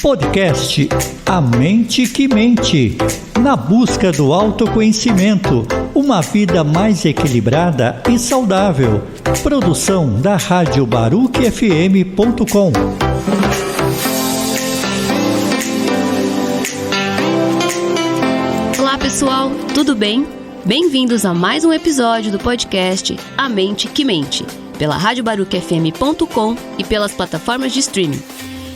Podcast A Mente que Mente. Na busca do autoconhecimento, uma vida mais equilibrada e saudável. Produção da Rádio BaruchFM.com. Olá pessoal, tudo bem? Bem-vindos a mais um episódio do podcast A Mente que Mente, pela Rádio BaruchFM.com e pelas plataformas de streaming.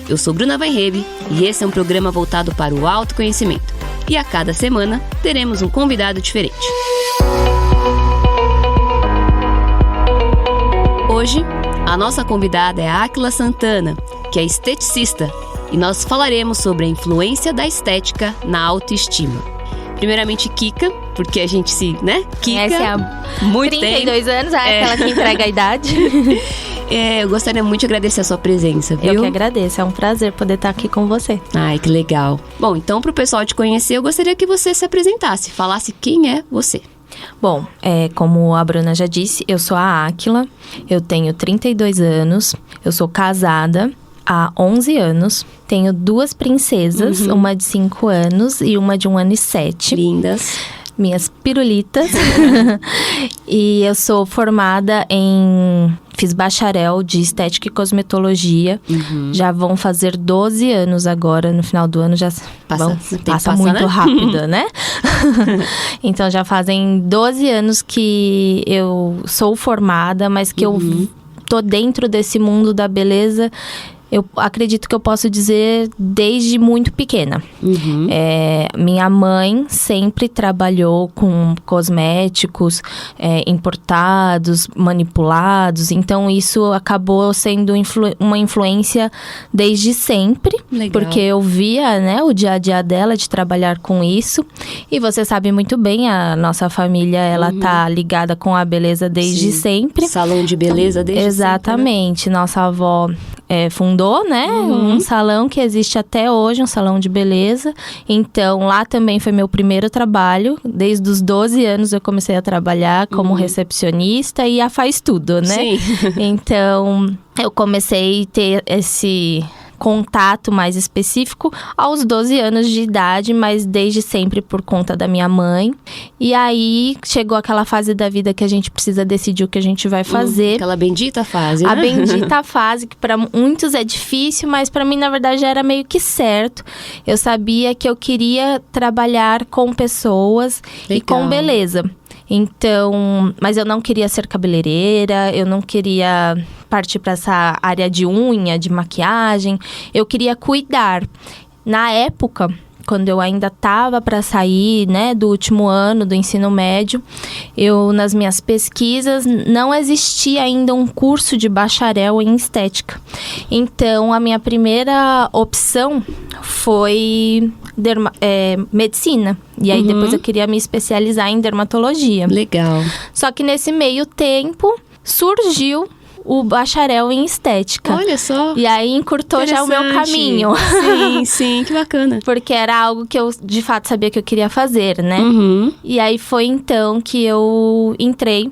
Eu sou Bruna Weinrebe e esse é um programa voltado para o autoconhecimento. E a cada semana teremos um convidado diferente. Hoje, a nossa convidada é a Áquila Santana, que é esteticista, e nós falaremos sobre a influência da estética na autoestima. Primeiramente, Kika, porque a gente se, Kika, essa é há muito 32 tempo. anos, aquela que entrega a idade. Eu gostaria muito de agradecer a sua presença, viu? Eu que agradeço, é um prazer poder estar aqui com você. Ai, que legal. Bom, então, para o pessoal te conhecer, eu gostaria que você se apresentasse, falasse quem é você. Bom, como a Bruna já disse, eu sou a Áquila, eu tenho 32 anos, eu sou casada há 11 anos, tenho 2 princesas, uma de 5 anos e uma de 1 ano e 7. Lindas. Minhas pirulitas. E eu sou formada fiz bacharel de estética e cosmetologia. Já vão fazer 12 anos agora, no final do ano já passa muito rápido, né? Então já fazem 12 anos que eu sou formada, mas que eu tô dentro desse mundo da beleza. Eu acredito que eu posso dizer desde muito pequena. Minha mãe sempre trabalhou com cosméticos importados, manipulados. Então, isso acabou sendo uma influência desde sempre. Legal. Porque eu via, o dia a dia dela de trabalhar com isso. E você sabe muito bem, a nossa família, ela tá ligada com a beleza desde sempre. Salão de beleza desde Exatamente. sempre, né? Nossa avó fundou, um salão que existe até hoje, um salão de beleza. Então, lá também foi meu primeiro trabalho. Desde os 12 anos eu comecei a trabalhar como recepcionista e faz tudo, né? Sim. Então, eu comecei a ter esse contato mais específico aos 12 anos de idade, mas desde sempre por conta da minha mãe. E aí, chegou aquela fase da vida que a gente precisa decidir o que a gente vai fazer. Aquela bendita fase, né? A bendita fase, que para muitos é difícil, mas para mim, na verdade, era meio que certo. Eu sabia que eu queria trabalhar com pessoas e com beleza. Então, mas eu não queria ser cabeleireira, eu não queria partir para essa área de unha, de maquiagem. Eu queria cuidar. Na época, quando eu ainda estava para sair, do último ano do ensino médio, nas minhas pesquisas, não existia ainda um curso de bacharel em estética. Então, a minha primeira opção foi medicina. E aí, depois eu queria me especializar em dermatologia. Legal. Só que nesse meio tempo, surgiu o bacharel em estética. Olha só. E aí, encurtou já o meu caminho. Sim, que bacana. Porque era algo que eu, de fato, sabia que eu queria fazer, né? E aí, foi então que eu entrei.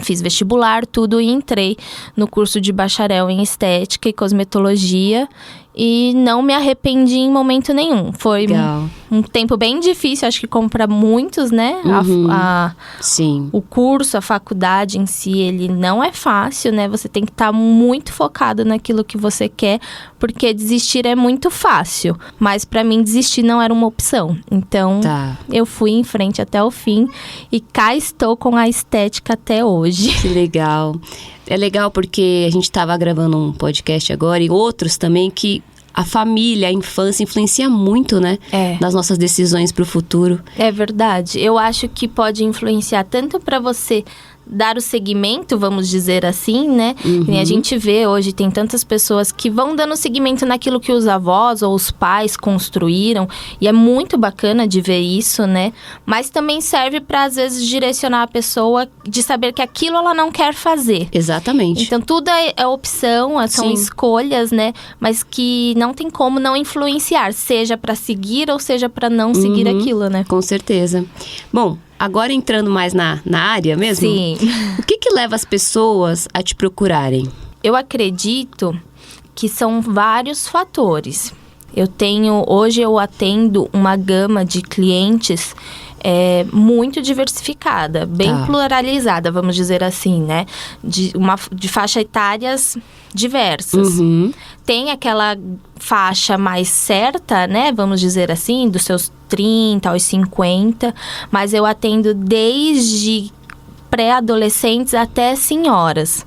Fiz vestibular, tudo, e entrei no curso de bacharel em estética e cosmetologia. E não me arrependi em momento nenhum. Foi um tempo bem difícil, acho que como para muitos, né? Sim. O curso, a faculdade em si, ele não é fácil, né? Você tem que estar muito focado naquilo que você quer, porque desistir é muito fácil. Mas para mim, desistir não era uma opção. Então, eu fui em frente até o fim e cá estou com a estética até hoje. Que legal. É legal porque a gente estava gravando um podcast agora e outros também que a família, a infância influencia muito, né? Nas nossas decisões para o futuro. É verdade. Eu acho que pode influenciar tanto para você dar o seguimento, vamos dizer assim, né? E a gente vê hoje, tem tantas pessoas que vão dando seguimento naquilo que os avós ou os pais construíram. E é muito bacana de ver isso, né? Mas também serve para, às vezes, direcionar a pessoa de saber que aquilo ela não quer fazer. Exatamente. Então, tudo é opção, são escolhas, né? Mas que não tem como não influenciar, seja para seguir ou seja para não seguir aquilo, né? Com certeza. Bom, agora entrando mais na área mesmo. Sim. O que leva as pessoas a te procurarem? Eu acredito que são vários fatores. Hoje eu atendo uma gama de clientes muito diversificada, bem pluralizada, vamos dizer assim, né? De faixa etárias diversas. Tem aquela faixa mais certa, né? Vamos dizer assim, dos seus 30 aos 50, mas eu atendo desde pré-adolescentes até senhoras.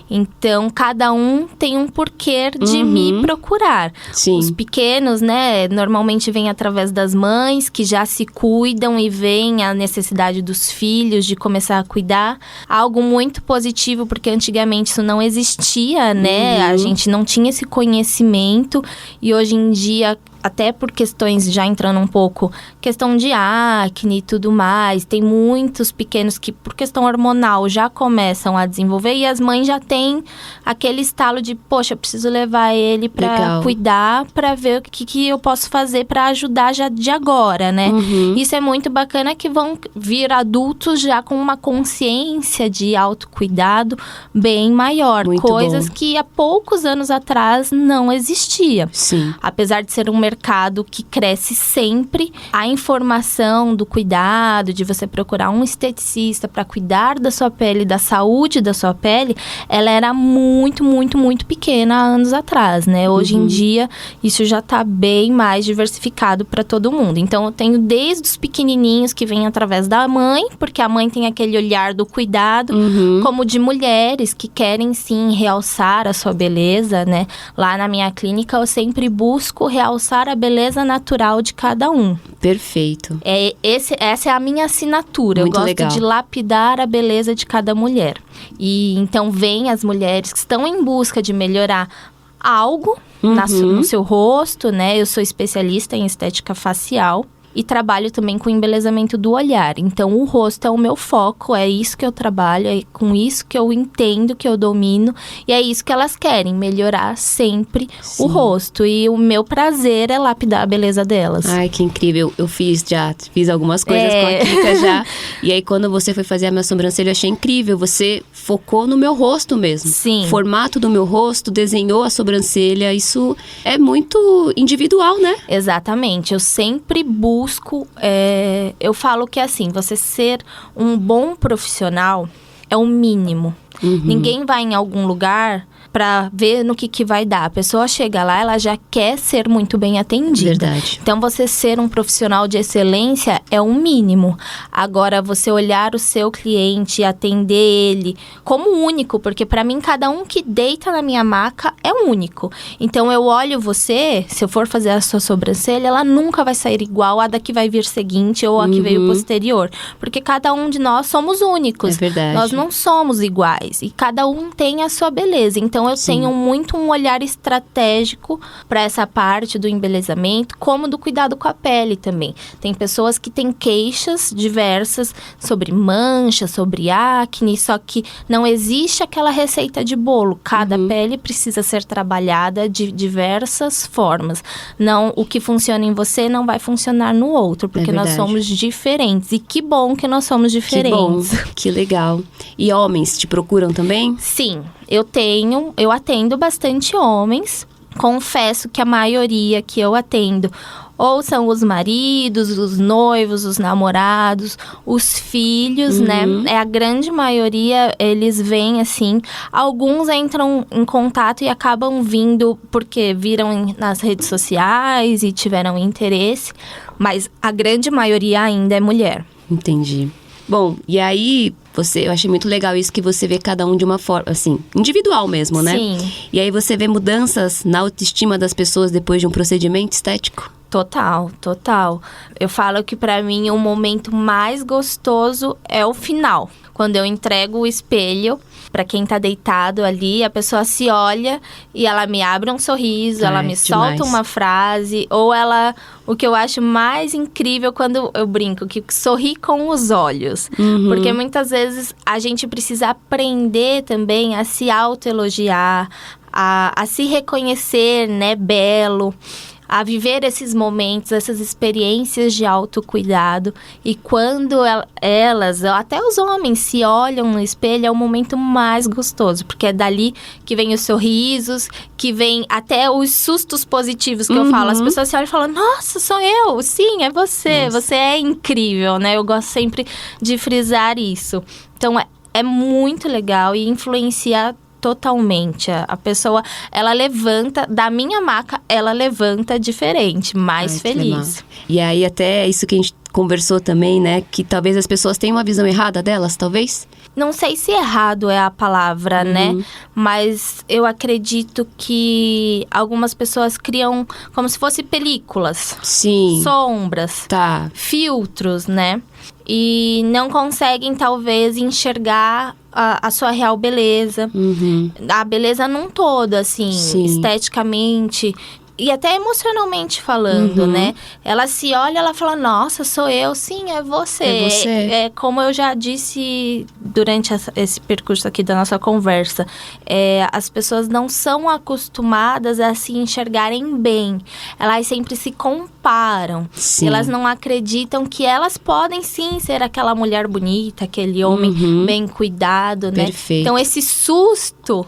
Então, cada um tem um porquê de me procurar. Sim. Os pequenos, né, normalmente vêm através das mães, que já se cuidam e veem a necessidade dos filhos de começar a cuidar. Algo muito positivo, porque antigamente isso não existia, né? A gente não tinha esse conhecimento. E hoje em dia, até por questões, já entrando um pouco, questão de acne e tudo mais, tem muitos pequenos que, por questão hormonal, já começam a desenvolver e as mães já têm aquele estalo de, poxa, eu preciso levar ele para cuidar, para ver o que eu posso fazer para ajudar já de agora, né? Isso é muito bacana, que vão vir adultos já com uma consciência de autocuidado bem maior. Muito coisas bom. Que há poucos anos atrás não existia. Sim. Apesar de ser um mercado que cresce sempre, a informação do cuidado, de você procurar um esteticista para cuidar da sua pele, da saúde da sua pele, ela era muito, muito, muito pequena há anos atrás, né? Hoje em dia, isso já está bem mais diversificado para todo mundo. Então, eu tenho desde os pequenininhos que vêm através da mãe, porque a mãe tem aquele olhar do cuidado, como de mulheres que querem, sim, realçar a sua beleza, né? Lá na minha clínica, eu sempre busco realçar a beleza natural de cada um. Perfeito. Essa é a minha assinatura. Muito eu gosto legal. de lapidar a beleza de cada mulher. E então vem as mulheres que estão em busca de melhorar algo no seu rosto, né? Eu sou especialista em estética facial. E trabalho também com embelezamento do olhar. Então, o rosto é o meu foco, é isso que eu trabalho, é com isso que eu entendo, que eu domino. E é isso que elas querem, melhorar sempre o rosto. E o meu prazer é lapidar a beleza delas. Ai, que incrível. Eu fiz algumas coisas com a Kika já. E aí, quando você foi fazer a minha sobrancelha, eu achei incrível. Você focou no meu rosto mesmo. Sim. O formato do meu rosto, desenhou a sobrancelha. Isso é muito individual, né? Exatamente. Eu sempre busco, eu falo que assim, você ser um bom profissional é o mínimo. Ninguém vai em algum lugar para ver no que vai dar. A pessoa chega lá, ela já quer ser muito bem atendida. Verdade. Então, você ser um profissional de excelência é o mínimo. Agora, você olhar o seu cliente, atender ele como único, porque para mim, cada um que deita na minha maca é único. Então, eu olho você, se eu for fazer a sua sobrancelha, ela nunca vai sair igual a da que vai vir seguinte ou a que veio posterior. Porque cada um de nós somos únicos. É verdade. Nós não somos iguais. E cada um tem a sua beleza. Então, eu tenho muito um olhar estratégico para essa parte do embelezamento, como do cuidado com a pele também. Tem pessoas que têm queixas diversas sobre mancha, sobre acne, só que não existe aquela receita de bolo. Cada pele precisa ser trabalhada de diversas formas. Não, o que funciona em você não vai funcionar no outro, porque nós somos diferentes. E que bom que nós somos diferentes. Que bom, que legal. E homens te procuram também? Sim, eu atendo bastante homens. Confesso que a maioria que eu atendo ou são os maridos, os noivos, os namorados, os filhos, né? A grande maioria, eles vêm assim. Alguns entram em contato e acabam vindo porque viram nas redes sociais e tiveram interesse. Mas a grande maioria ainda é mulher. Entendi. Bom, e aí, eu achei muito legal isso que você vê cada um de uma forma, assim, individual mesmo, né? Sim. E aí você vê mudanças na autoestima das pessoas depois de um procedimento estético? Total, total. Eu falo que pra mim o momento mais gostoso é o final. Quando eu entrego o espelho pra quem tá deitado ali, a pessoa se olha e ela me abre um sorriso, ela me solta uma frase, ou o que eu acho mais incrível quando eu brinco, que sorri com os olhos. Porque muitas vezes a gente precisa aprender também a se autoelogiar, a se reconhecer, né, belo. a viver esses momentos, essas experiências de autocuidado. E quando elas, até os homens, se olham no espelho, é o momento mais gostoso. Porque é dali que vem os sorrisos, que vem até os sustos positivos que eu falo. As pessoas se olham e falam, nossa, sou eu. Sim, é você. Nossa. Você é incrível, né? Eu gosto sempre de frisar isso. Então, é muito legal e influencia totalmente. A pessoa, ela levanta, da minha maca, ela levanta diferente, mais feliz. E aí, até isso que a gente conversou também, né? Que talvez as pessoas tenham uma visão errada delas, talvez? Não sei se errado é a palavra, né? Mas eu acredito que algumas pessoas criam como se fossem películas. Sim. Sombras. Tá. Filtros, né? E não conseguem, talvez, enxergar a sua real beleza. A beleza num todo, assim, esteticamente e até emocionalmente falando, né? Ela se olha, ela fala, nossa, sou eu. Sim, é você. É você. É como eu já disse durante esse percurso aqui da nossa conversa. As pessoas não são acostumadas a se enxergarem bem. Elas sempre se comparam. Sim. Elas não acreditam que elas podem, sim, ser aquela mulher bonita, aquele homem bem cuidado, né? Perfeito. Então, esse susto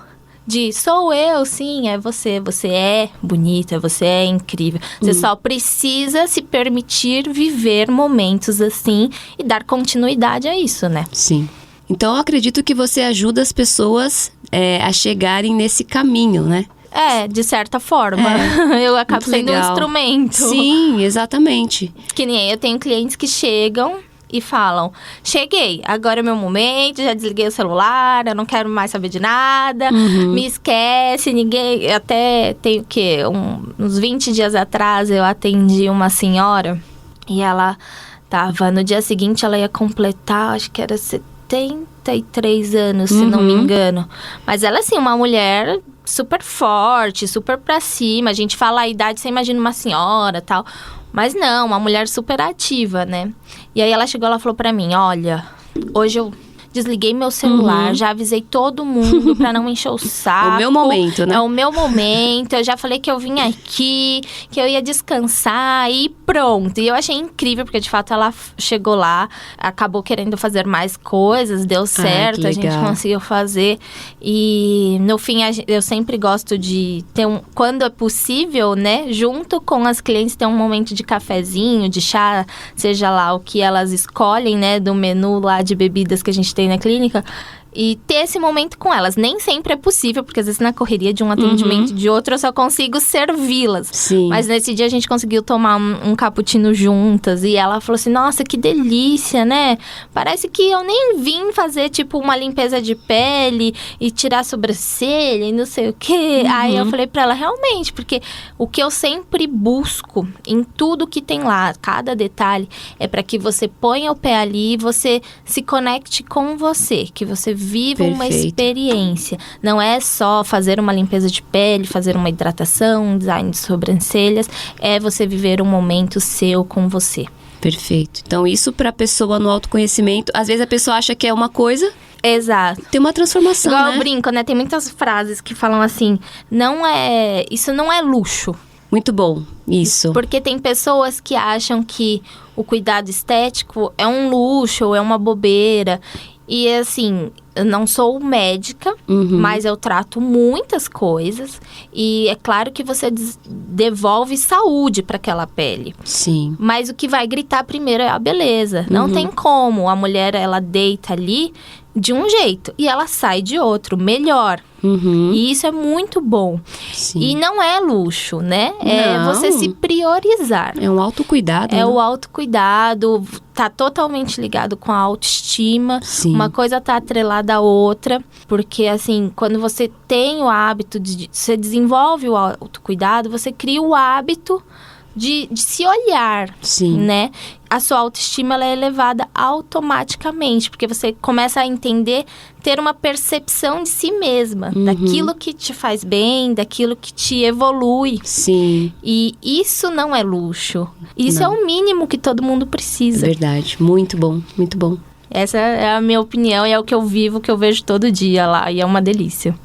de sou eu, sim, é você. Você é bonita, você é incrível. Você só precisa se permitir viver momentos assim e dar continuidade a isso, né? Sim. Então, eu acredito que você ajuda as pessoas a chegarem nesse caminho, né? De certa forma. Eu acabo sendo um instrumento. Sim, exatamente. Que nem eu tenho clientes que chegam e falam, cheguei, agora é meu momento, já desliguei o celular, eu não quero mais saber de nada, me esquece, ninguém... Até tem o quê? Uns 20 dias atrás eu atendi uma senhora e ela tava... No dia seguinte ela ia completar, acho que era 73 anos, se não me engano. Mas ela, assim, uma mulher super forte, super pra cima. A gente fala a idade, você imagina uma senhora e tal. Mas não, uma mulher super ativa, né? E aí ela chegou, ela falou pra mim, olha, hoje eu desliguei meu celular, já avisei todo mundo pra não encher o saco. É o meu momento, né? É o meu momento, eu já falei que eu vim aqui, que eu ia descansar e pronto. E eu achei incrível, porque de fato ela chegou lá, acabou querendo fazer mais coisas, deu certo, a gente conseguiu fazer. E no fim, eu sempre gosto de ter quando é possível, né, junto com as clientes, ter um momento de cafezinho, de chá, seja lá o que elas escolhem, né, do menu lá de bebidas que a gente tem na clínica, e ter esse momento com elas. Nem sempre é possível, porque às vezes na correria de um atendimento de outro eu só consigo servi-las. Sim. Mas nesse dia a gente conseguiu tomar um cappuccino juntas, e ela falou assim, nossa, que delícia, né? Parece que eu nem vim fazer, tipo, uma limpeza de pele e tirar a sobrancelha e não sei o quê. Aí eu falei pra ela, realmente, porque o que eu sempre busco em tudo que tem lá, cada detalhe, é pra que você ponha o pé ali e você se conecte com você, que você viva uma experiência. Não é só fazer uma limpeza de pele, fazer uma hidratação, um design de sobrancelhas. É você viver um momento seu com você. Perfeito. Então, isso pra pessoa no autoconhecimento, às vezes a pessoa acha que é uma coisa... Exato. Tem uma transformação, igual né? eu brinco, né? Tem muitas frases que falam assim, isso não é luxo. Muito bom, isso. Porque tem pessoas que acham que o cuidado estético é um luxo, ou é uma bobeira. E assim, eu não sou médica, mas eu trato muitas coisas. E é claro que você devolve saúde para aquela pele. Sim. Mas o que vai gritar primeiro é a beleza. Não tem como. A mulher, ela deita ali de um jeito e ela sai de outro, melhor. E isso é muito bom. Sim. E não é luxo, né? É você se priorizar. É um autocuidado. É o autocuidado, tá totalmente ligado com a autoestima. Sim. Uma coisa tá atrelada à outra. Porque, assim, quando você tem o hábito você desenvolve o autocuidado, você cria o hábito de se olhar, né? A sua autoestima, ela é elevada automaticamente, porque você começa a entender, ter uma percepção de si mesma, daquilo que te faz bem, daquilo que te evolui. Sim. E isso não é luxo. Isso é o mínimo que todo mundo precisa. Verdade. Muito bom, muito bom. Essa é a minha opinião e é o que eu vivo, que eu vejo todo dia lá. E é uma delícia.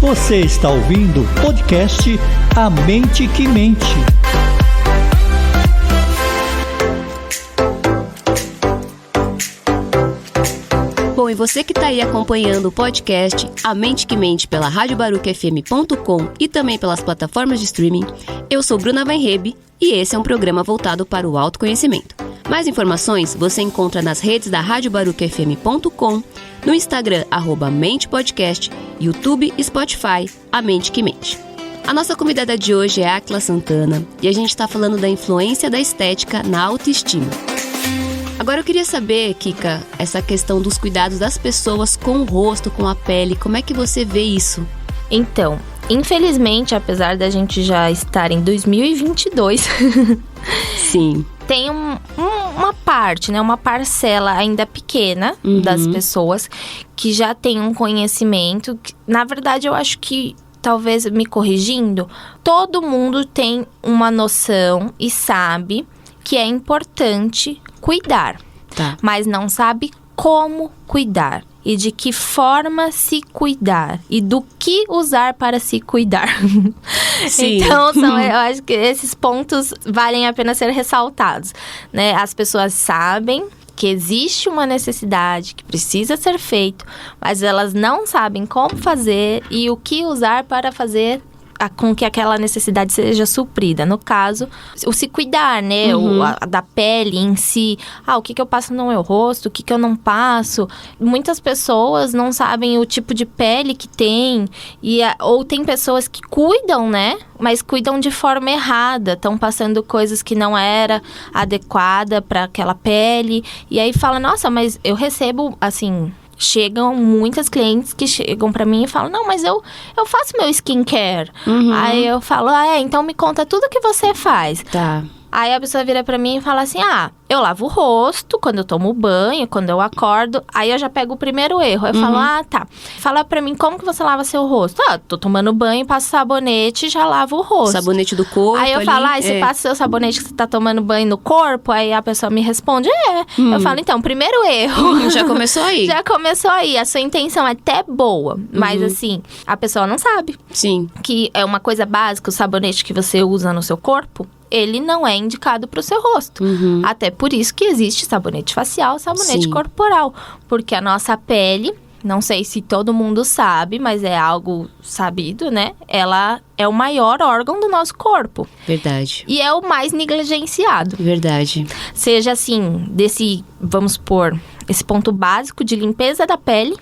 Você está ouvindo o podcast A Mente que Mente. Bom, e você que está aí acompanhando o podcast A Mente que Mente pela radiobarucafm.com e também pelas plataformas de streaming, eu sou Bruna Weinreb e esse é um programa voltado para o autoconhecimento. Mais informações você encontra nas redes da radiobarucafm.com, no Instagram @mentepodcast, YouTube e Spotify A Mente que Mente. A nossa convidada de hoje é Áquila Santana e a gente está falando da influência da estética na autoestima. Agora eu queria saber, Kika, essa questão dos cuidados das pessoas com o rosto, com a pele, como é que você vê isso? Então, infelizmente, apesar da gente já estar em 2022, Sim. tem uma parte, né, uma parcela ainda pequena das pessoas que já tem um conhecimento. Na verdade, eu acho que, talvez me corrigindo, todo mundo tem uma noção e sabe que é importante cuidar, mas não sabe como cuidar e de que forma se cuidar e do que usar para se cuidar. Sim. Então, eu acho que esses pontos valem a pena ser ressaltados, né? As pessoas sabem que existe uma necessidade que precisa ser feito, mas elas não sabem como fazer e o que usar para fazer com que aquela necessidade seja suprida. No caso, o se cuidar, né? Da pele em si. O que eu passo no meu rosto? O que eu não passo? Muitas pessoas não sabem o tipo de pele que tem. Ou tem pessoas que cuidam, né? Mas cuidam de forma errada. Estão passando coisas que não era adequada para aquela pele. E aí fala, nossa, mas eu recebo, assim... Chegam muitas clientes que chegam pra mim e falam, não, mas eu faço meu skincare. Aí eu falo, então me conta tudo que você faz. Tá. Aí a pessoa vira pra mim e fala assim, eu lavo o rosto quando eu tomo banho, quando eu acordo. Aí eu já pego o primeiro erro. Eu falo, tá. Fala pra mim, como que você lava seu rosto? Tô tomando banho, passo sabonete e já lavo o rosto. Sabonete do corpo. Aí eu falo, você passa seu sabonete que você tá tomando banho no corpo? Aí a pessoa me responde, Eu falo, então, primeiro erro. Já começou aí. Já começou aí. A sua intenção é até boa, mas assim, a pessoa não sabe. Sim. Que é uma coisa básica, o sabonete que você usa no seu corpo, ele não é indicado para o seu rosto. Até por isso que existe sabonete facial, sabonete corporal. Porque a nossa pele, não sei se todo mundo sabe, mas é algo sabido, né? Ela é o maior órgão do nosso corpo. Verdade. E é o mais negligenciado. Verdade. Seja assim, vamos pôr, esse ponto básico de limpeza da pele,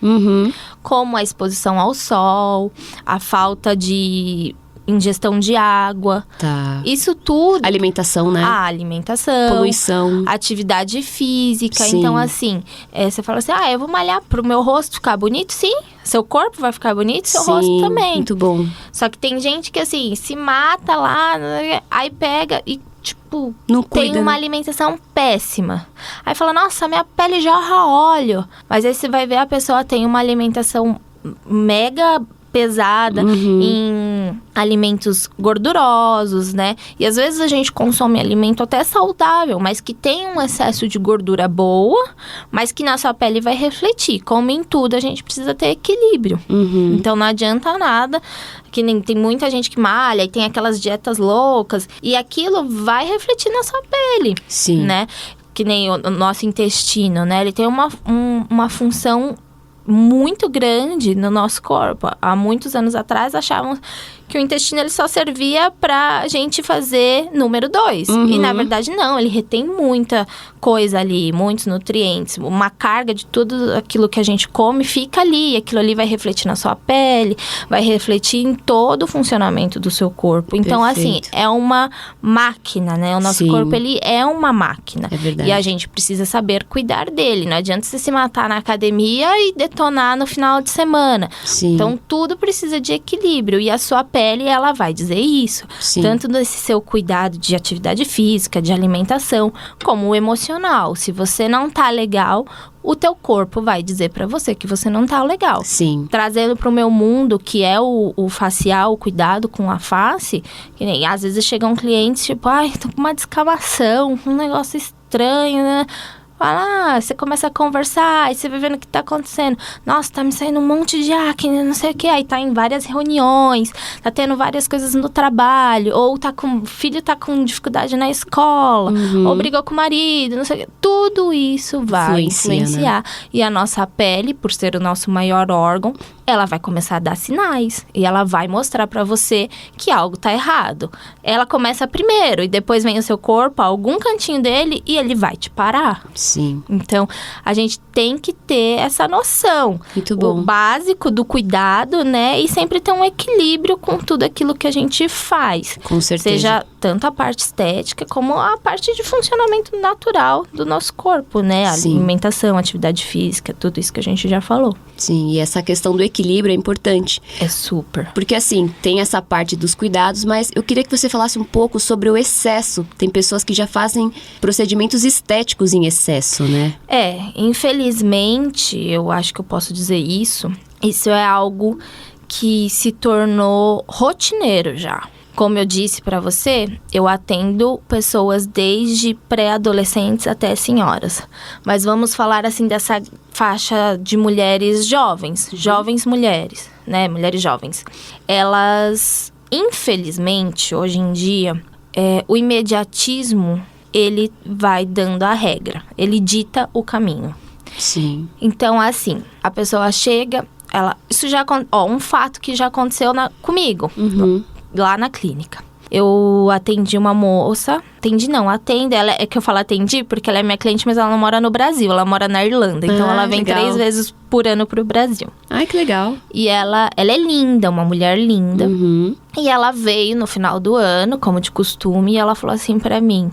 como a exposição ao sol, a falta de ingestão de água. Tá. Isso tudo. Alimentação, né? A alimentação. Poluição. Atividade física. Sim. Então, assim, você fala assim, eu vou malhar pro meu rosto ficar bonito? Sim. Seu corpo vai ficar bonito, seu rosto também. Muito bom. Só que tem gente que, assim, se mata lá, aí pega e, tipo, não tem cuida, uma né? alimentação péssima. Aí fala, nossa, minha pele jorra óleo. Mas aí você vai ver, a pessoa tem uma alimentação mega pesada em alimentos gordurosos, né? E às vezes a gente consome alimento até saudável, mas que tem um excesso de gordura boa, mas que na sua pele vai refletir. Como em tudo, a gente precisa ter equilíbrio. Então não adianta nada, que nem tem muita gente que malha e tem aquelas dietas loucas, e aquilo vai refletir na sua pele. Sim. Né? Que nem o nosso intestino, né? Ele tem uma função muito grande no nosso corpo. Há muitos anos atrás achavam que o intestino ele só servia pra gente fazer número 2. E na verdade não, ele retém muita coisa ali, muitos nutrientes, uma carga de tudo aquilo que a gente come fica ali, e aquilo ali vai refletir na sua pele, vai refletir em todo o funcionamento do seu corpo. Então, Perfeito. assim, é uma máquina, né? O nosso corpo, ele é uma máquina. É verdade. E a gente precisa saber cuidar dele. Não adianta você se matar na academia e detonar no final de semana. Sim. Então, tudo precisa de equilíbrio. E a sua pele, ela vai dizer isso. Sim. Tanto desse seu cuidado de atividade física, de alimentação, como o emocional. Se você não tá legal, o teu corpo vai dizer pra você que você não tá legal. Sim. Trazendo pro meu mundo, que é o facial, o cuidado com a face, que nem às vezes chegam clientes, tipo, tô com uma descamação, um negócio estranho, né? Fala, você começa a conversar, aí você vai vendo o que tá acontecendo. Nossa, tá me saindo um monte de acne, não sei o quê. Aí tá em várias reuniões, tá tendo várias coisas no trabalho, ou o filho tá com dificuldade na escola, ou brigou com o marido, não sei o quê. Tudo isso vai influenciar. Né? E a nossa pele, por ser o nosso maior órgão, ela vai começar a dar sinais. E ela vai mostrar pra você que algo tá errado. Ela começa primeiro, e depois vem o seu corpo, algum cantinho dele, e ele vai te parar. Sim. Então, a gente tem que ter essa noção. Muito bom. O básico do cuidado, né? E sempre ter um equilíbrio com tudo aquilo que a gente faz. Com certeza. Seja tanto a parte estética, como a parte de funcionamento natural do nosso corpo, né? A alimentação, atividade física, tudo isso que a gente já falou. Sim, e essa questão do equilíbrio é importante. É super. Porque assim, tem essa parte dos cuidados, mas eu queria que você falasse um pouco sobre o excesso. Tem pessoas que já fazem procedimentos estéticos em excesso, né? Infelizmente, eu acho que eu posso dizer isso. Isso é algo que se tornou rotineiro já. Como eu disse pra você, eu atendo pessoas desde pré-adolescentes até senhoras. Mas vamos falar assim dessa faixa de mulheres jovens, jovens mulheres, né? Mulheres jovens. Elas, infelizmente, hoje em dia, o imediatismo, ele vai dando a regra. Ele dita o caminho. Sim. Então, assim, a pessoa chega, isso já... um fato que já aconteceu comigo. Lá na clínica. Eu atendi uma moça... Atendo. Ela, é que eu falo atendi porque ela é minha cliente, mas ela não mora no Brasil. Ela mora na Irlanda. Então, ela vem legal. 3 vezes por ano pro Brasil. Ai, que legal. E ela é linda, uma mulher linda. E ela veio no final do ano, como de costume, e ela falou assim pra mim...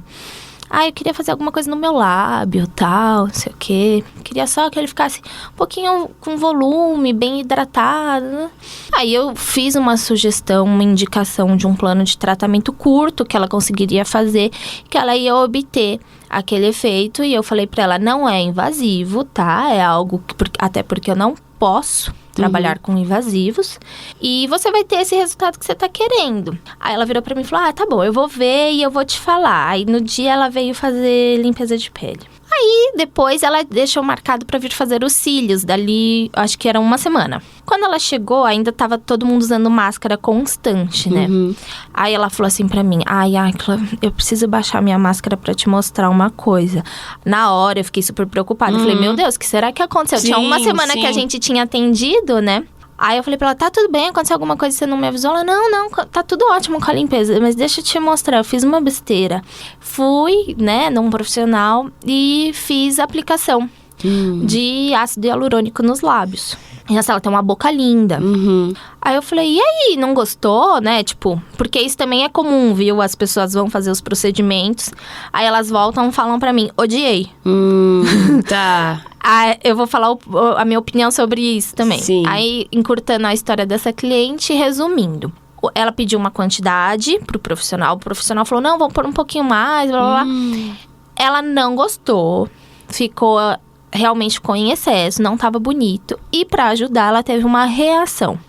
eu queria fazer alguma coisa no meu lábio, tal, não sei o quê. Queria só que ele ficasse um pouquinho com volume, bem hidratado, né? Aí eu fiz uma sugestão, uma indicação de um plano de tratamento curto que ela conseguiria fazer, que ela ia obter aquele efeito. E eu falei pra ela, não é invasivo, tá? É algo que, até porque eu não posso trabalhar com invasivos. E você vai ter esse resultado que você tá querendo. Aí ela virou pra mim e falou, tá bom, eu vou ver e eu vou te falar. Aí no dia ela veio fazer limpeza de pele. Aí depois ela deixou marcado pra vir fazer os cílios, dali acho que era uma semana. Quando ela chegou, ainda tava todo mundo usando máscara constante, né? Aí ela falou assim pra mim, Aykla, eu preciso baixar minha máscara pra te mostrar uma coisa. Na hora eu fiquei super preocupada. Eu falei, meu Deus, o que será que aconteceu? Tinha uma semana que a gente tinha atendido, né? Aí eu falei pra ela, tá tudo bem, aconteceu alguma coisa e você não me avisou? Ela, não, tá tudo ótimo com a limpeza, mas deixa eu te mostrar, eu fiz uma besteira. Fui, né, num profissional e fiz a aplicação de ácido hialurônico nos lábios. E ela tem uma boca linda. Aí eu falei, e aí, não gostou, né? Tipo, porque isso também é comum, viu? As pessoas vão fazer os procedimentos, aí elas voltam e falam pra mim, odiei. Tá. Eu vou falar a minha opinião sobre isso também. Sim. Aí, encurtando a história dessa cliente, resumindo. Ela pediu uma quantidade pro profissional. O profissional falou, não, vamos pôr um pouquinho mais, blá, blá, blá. Ela não gostou. Ficou em excesso, não tava bonito. E pra ajudar, ela teve uma reação.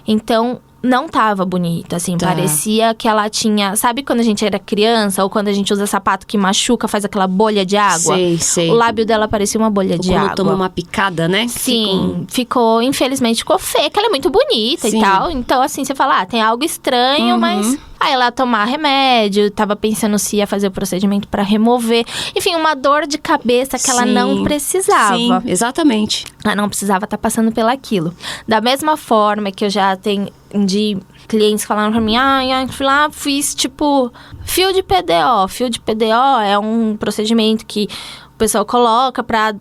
Então, não tava bonito, assim. Tá. Parecia que ela tinha... Sabe quando a gente era criança? Ou quando a gente usa sapato que machuca, faz aquela bolha de água? Sei. O lábio dela parecia uma bolha de água. Quando toma uma picada, né? Sim, infelizmente ficou feia, que ela é muito bonita e tal. Então, assim, você fala, tem algo estranho, mas... Aí ela ia tomar remédio, tava pensando se ia fazer o procedimento pra remover. Enfim, uma dor de cabeça que ela não precisava. Sim, exatamente. Ela não precisava estar passando pelaquilo. Da mesma forma que eu já atendi clientes falando pra mim, fui lá, fiz tipo fio de PDO. Fio de PDO é um procedimento que o pessoal coloca pra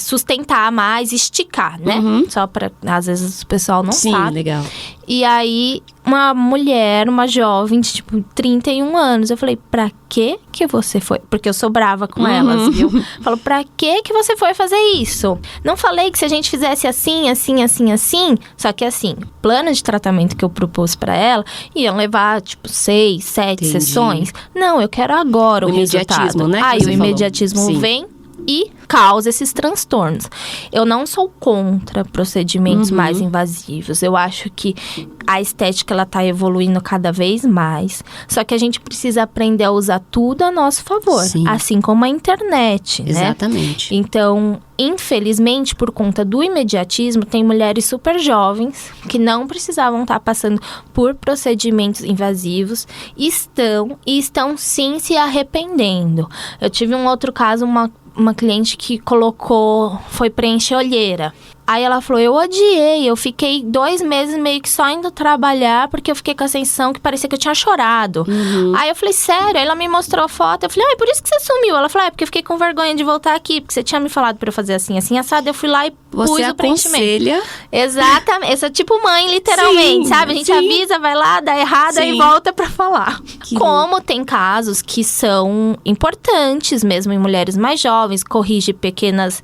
sustentar mais, esticar, né? Só pra, às vezes, o pessoal não sabe. Sim, legal. E aí, uma mulher, uma jovem de, 31 anos. Eu falei, pra que você foi? Porque eu sou brava com elas, viu? Falo, pra que você foi fazer isso? Não falei que se a gente fizesse assim, assim, assim, assim... Só que assim, plano de tratamento que eu propus pra ela... Iam levar, 6, 7 sessões. Não, eu quero agora o resultado. Imediatismo, né? Aí o imediatismo vem... E causa esses transtornos. Eu não sou contra procedimentos mais invasivos. Eu acho que a estética, ela tá evoluindo cada vez mais. Só que a gente precisa aprender a usar tudo a nosso favor. Sim. Assim como a internet, né? Exatamente. Então, infelizmente, por conta do imediatismo, tem mulheres super jovens que não precisavam estar passando por procedimentos invasivos, estão sim se arrependendo. Eu tive um outro caso, uma cliente que foi preencher olheira. Aí ela falou, eu odiei, eu fiquei 2 meses meio que só indo trabalhar, porque eu fiquei com a sensação que parecia que eu tinha chorado. Aí eu falei, sério? Aí ela me mostrou a foto, eu falei, por isso que você sumiu? Ela falou, porque eu fiquei com vergonha de voltar aqui, porque você tinha me falado pra eu fazer assim, assim, assado. Eu fui lá e pus o preenchimento. Aconselha. Exatamente, eu sou tipo mãe, literalmente, sabe? A gente avisa, vai lá, dá errado, aí volta pra falar. Como tem casos que são importantes mesmo em mulheres mais jovens, corrige pequenas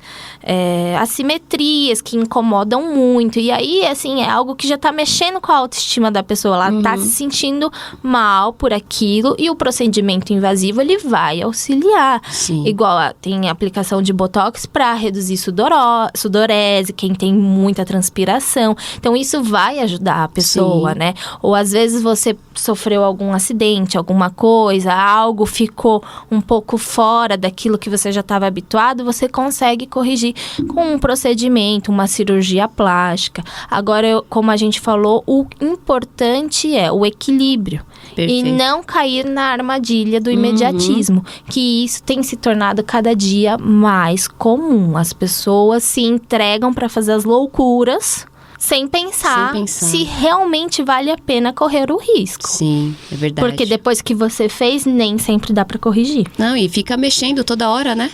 assimetrias que incomodam muito. E aí, assim, é algo que já tá mexendo com a autoestima da pessoa. Ela tá se sentindo mal por aquilo e o procedimento invasivo, ele vai auxiliar. Sim. Igual, tem aplicação de botox pra reduzir sudorese, quem tem muita transpiração. Então, isso vai ajudar a pessoa, né? Ou, às vezes, você sofreu algum acidente, alguma coisa, algo ficou um pouco fora daquilo que você já estava habituado, você consegue corrigir com um procedimento, uma cirurgia plástica. Agora, como a gente falou, o importante é o equilíbrio. Perfeito. E não cair na armadilha do imediatismo, que isso tem se tornado cada dia mais comum. As pessoas se entregam para fazer as loucuras sem pensar se realmente vale a pena correr o risco. Sim, é verdade. Porque depois que você fez, nem sempre dá pra corrigir. Não, e fica mexendo toda hora, né?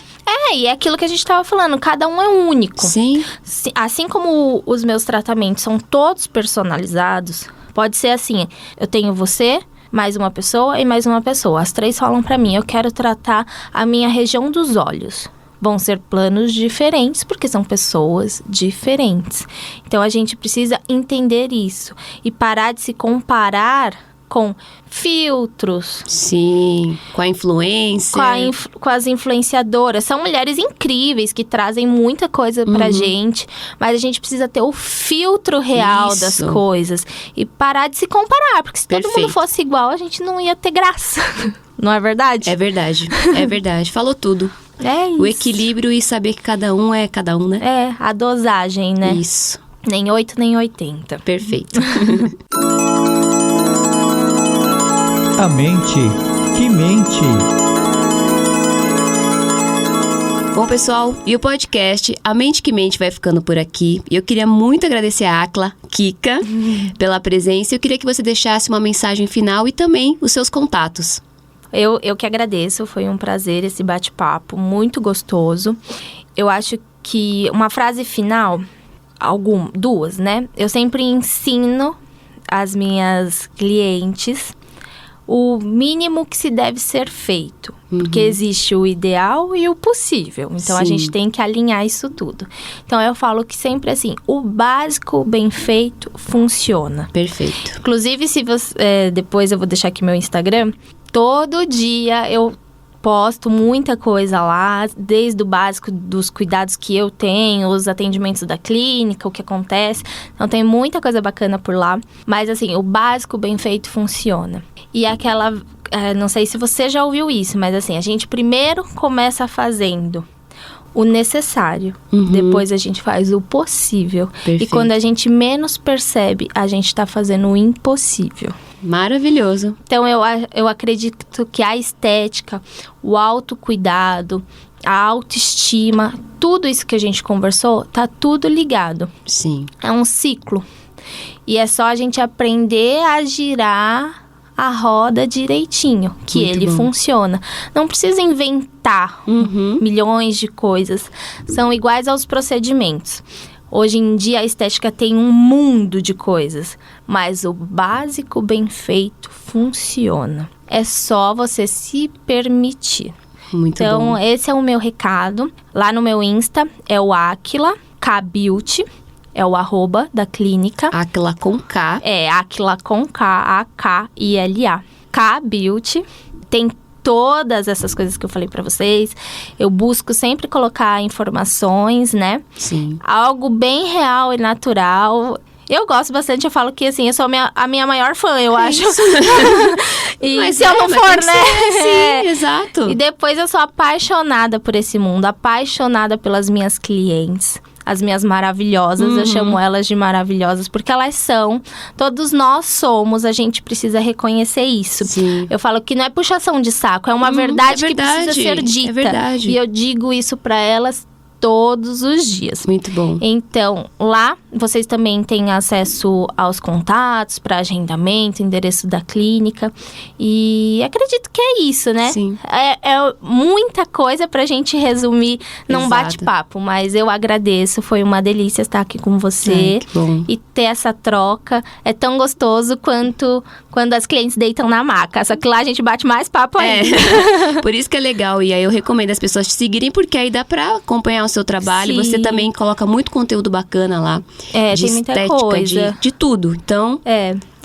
E é aquilo que a gente tava falando, cada um é único. Sim. Assim como os meus tratamentos são todos personalizados, pode ser assim, eu tenho você, mais uma pessoa e mais uma pessoa. As 3 falam pra mim, eu quero tratar a minha região dos olhos. Vão ser planos diferentes, porque são pessoas diferentes. Então, a gente precisa entender isso. E parar de se comparar com filtros. Sim, com a influência. Com as influenciadoras. São mulheres incríveis que trazem muita coisa pra gente. Mas a gente precisa ter o filtro real das coisas. E parar de se comparar. Porque se todo mundo fosse igual, a gente não ia ter graça. Não é verdade? É verdade, é verdade. Falou tudo. É isso. O equilíbrio e saber que cada um é cada um, né? É, a dosagem, né? Isso. Nem 8, nem 80. Perfeito. A mente que mente. Bom, pessoal, e o podcast A Mente que Mente vai ficando por aqui. E eu queria muito agradecer a Akla, Kika, pela presença. Eu queria que você deixasse uma mensagem final e também os seus contatos. Eu que agradeço, foi um prazer esse bate-papo, muito gostoso. Eu acho que uma frase final, duas, né? Eu sempre ensino às minhas clientes o mínimo que se deve ser feito. Porque existe o ideal e o possível. Então, a gente tem que alinhar isso tudo. Então, eu falo que sempre assim, o básico bem feito funciona. Perfeito. Inclusive, se você, depois eu vou deixar aqui meu Instagram. Todo dia eu posto muita coisa lá, desde o básico dos cuidados que eu tenho, os atendimentos da clínica, o que acontece. Então, tem muita coisa bacana por lá. Mas, assim, o básico bem feito funciona. E aquela... não sei se você já ouviu isso, mas, assim, a gente primeiro começa fazendo o necessário. Depois a gente faz o possível. Perfeito. E quando a gente menos percebe, a gente tá fazendo o impossível. Maravilhoso. Então, eu acredito que a estética, o autocuidado, a autoestima, tudo isso que a gente conversou, tá tudo ligado. Sim. É um ciclo. E é só a gente aprender a girar a roda direitinho, que Muito ele bom. funciona. Não precisa inventar milhões de coisas. São iguais aos procedimentos. Hoje em dia, a estética tem um mundo de coisas, mas o básico bem feito funciona. É só você se permitir. Muito Então, bom. esse é o meu recado. Lá no meu Insta é o Akla, K-Beauty, é o @ da clínica. Akla com K. É, Akla com K, A-K-I-L-A. K-Beauty. Tem todas essas coisas que eu falei pra vocês. Eu busco sempre colocar informações, né? Sim. Algo bem real e natural. Eu gosto bastante, eu falo que, assim, eu sou a minha maior fã, eu acho. E mas se eu não for, né? Sim, exato. E depois eu sou apaixonada por esse mundo, apaixonada pelas minhas clientes. As minhas maravilhosas, eu chamo elas de maravilhosas, porque elas são, todos nós somos, a gente precisa reconhecer isso. Sim. Eu falo que não é puxação de saco, é uma verdade que precisa ser dita. É verdade. E eu digo isso pra elas todos os dias. Muito bom. Então, lá vocês também têm acesso aos contatos para agendamento, endereço da clínica. E acredito que é isso, né? Sim. É muita coisa pra gente resumir num Exato. bate-papo. Mas eu agradeço, foi uma delícia estar aqui com você. Que bom. E ter essa troca é tão gostoso quanto quando as clientes deitam na maca. Só que lá a gente bate mais papo ainda. Por isso que é legal. E aí eu recomendo as pessoas te seguirem, porque aí dá pra acompanhar o seu trabalho. Sim. Você também coloca muito conteúdo bacana lá. De tem muita estética, coisa. de tudo. Então,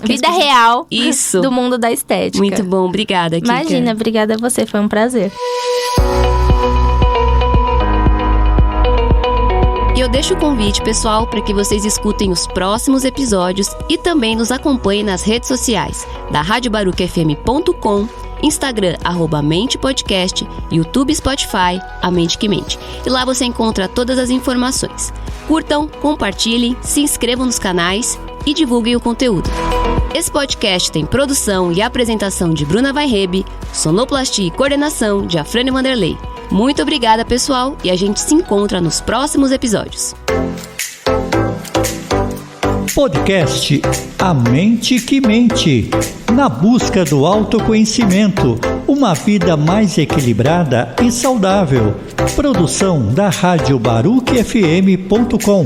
Vida real isso. do mundo da estética. Muito bom. Obrigada, Kika. Imagina, obrigada a você, foi um prazer. E eu deixo o convite, pessoal, para que vocês escutem os próximos episódios e também nos acompanhem nas redes sociais da radiobarucafm.com, Instagram, @mentepodcast, YouTube, Spotify, A Mente que Mente. E lá você encontra todas as informações. Curtam, compartilhem, se inscrevam nos canais e divulguem o conteúdo. Esse podcast tem produção e apresentação de Bruna Weinreb, sonoplastia e coordenação de Afrânio Vanderlei. Muito obrigada, pessoal, e a gente se encontra nos próximos episódios. Podcast A Mente que Mente. Na busca do autoconhecimento, uma vida mais equilibrada e saudável. Produção da Rádio Baruch FM.com.